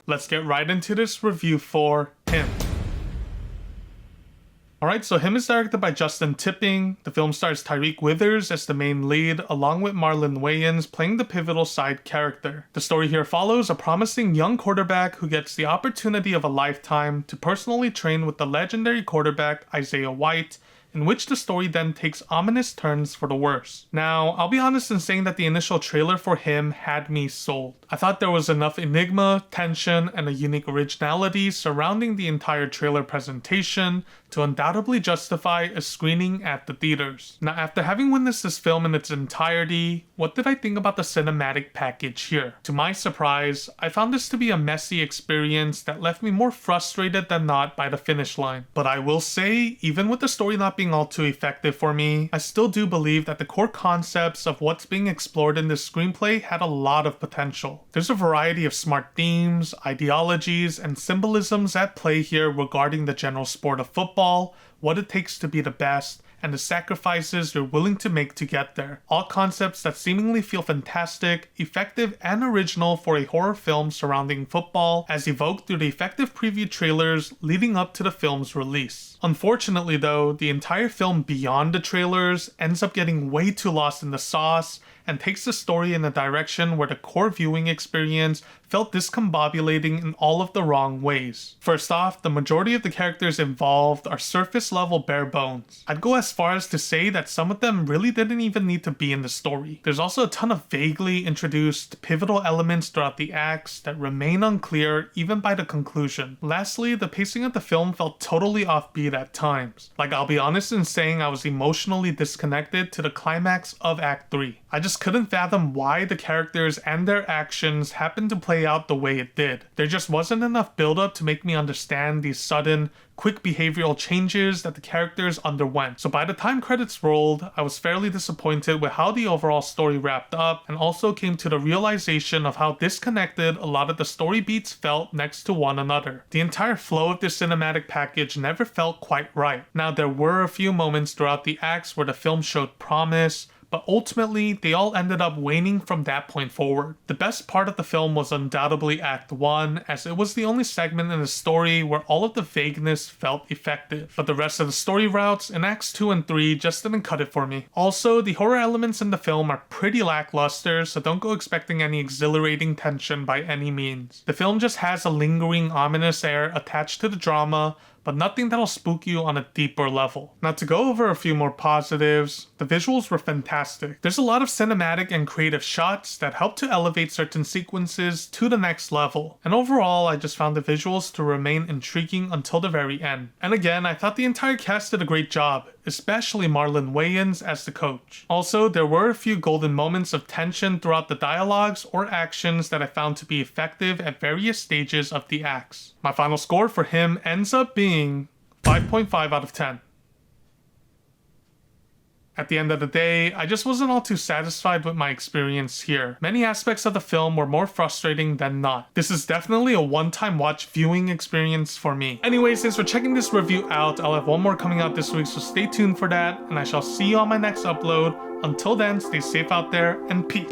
let's get right into this review for Him. Alright, so Him is directed by Justin Tipping. The film stars Tyreek Withers as the main lead, along with Marlon Wayans playing the pivotal side character. The story here follows a promising young quarterback who gets the opportunity of a lifetime to personally train with the legendary quarterback Isaiah White, in which the story then takes ominous turns for the worse. Now, I'll be honest in saying that the initial trailer for Him had me sold. I thought there was enough enigma, tension, and a unique originality surrounding the entire trailer presentation to undoubtedly justify a screening at the theaters. Now, after having witnessed this film in its entirety, what did I think about the cinematic package here? To my surprise, I found this to be a messy experience that left me more frustrated than not by the finish line. But I will say, even with the story not being all too effective for me, I still do believe that the core concepts of what's being explored in this screenplay had a lot of potential. There's a variety of smart themes, ideologies, and symbolisms at play here regarding the general sport of football, what it takes to be the best, and the sacrifices you're willing to make to get there. All concepts that seemingly feel fantastic, effective, and original for a horror film surrounding football, as evoked through the effective preview trailers leading up to the film's release. Unfortunately though, the entire film beyond the trailers ends up getting way too lost in the sauce and takes the story in a direction where the core viewing experience felt discombobulating in all of the wrong ways. First off, the majority of the characters involved are surface level bare bones. I'd go as far as to say that some of them really didn't even need to be in the story. There's also a ton of vaguely introduced pivotal elements throughout the acts that remain unclear even by the conclusion. Lastly, the pacing of the film felt totally offbeat at times. Like, I'll be honest in saying I was emotionally disconnected to the climax of Act 3. I just couldn't fathom why the characters and their actions happened to play out the way it did. There just wasn't enough build-up to make me understand these sudden, quick behavioral changes that the characters underwent. So by the time credits rolled, I was fairly disappointed with how the overall story wrapped up, and also came to the realization of how disconnected a lot of the story beats felt next to one another. The entire flow of this cinematic package never felt quite right. Now, there were a few moments throughout the acts where the film showed promise, but ultimately, they all ended up waning from that point forward. The best part of the film was undoubtedly Act 1, as it was the only segment in the story where all of the vagueness felt effective. But the rest of the story routes in Acts 2 and 3 just didn't cut it for me. Also, the horror elements in the film are pretty lackluster, so don't go expecting any exhilarating tension by any means. The film just has a lingering ominous air attached to the drama, but nothing that'll spook you on a deeper level. Now, to go over a few more positives, the visuals were fantastic. There's a lot of cinematic and creative shots that help to elevate certain sequences to the next level. And overall, I just found the visuals to remain intriguing until the very end. And again, I thought the entire cast did a great job, especially Marlon Wayans as the coach. Also, there were a few golden moments of tension throughout the dialogues or actions that I found to be effective at various stages of the acts. My final score for Him ends up being 5.5 out of 10. At the end of the day, I just wasn't all too satisfied with my experience here. Many aspects of the film were more frustrating than not. This is definitely a one-time watch viewing experience for me. Anyways, thanks for checking this review out. I'll have one more coming out this week, so stay tuned for that, and I shall see you on my next upload. Until then, stay safe out there, and peace.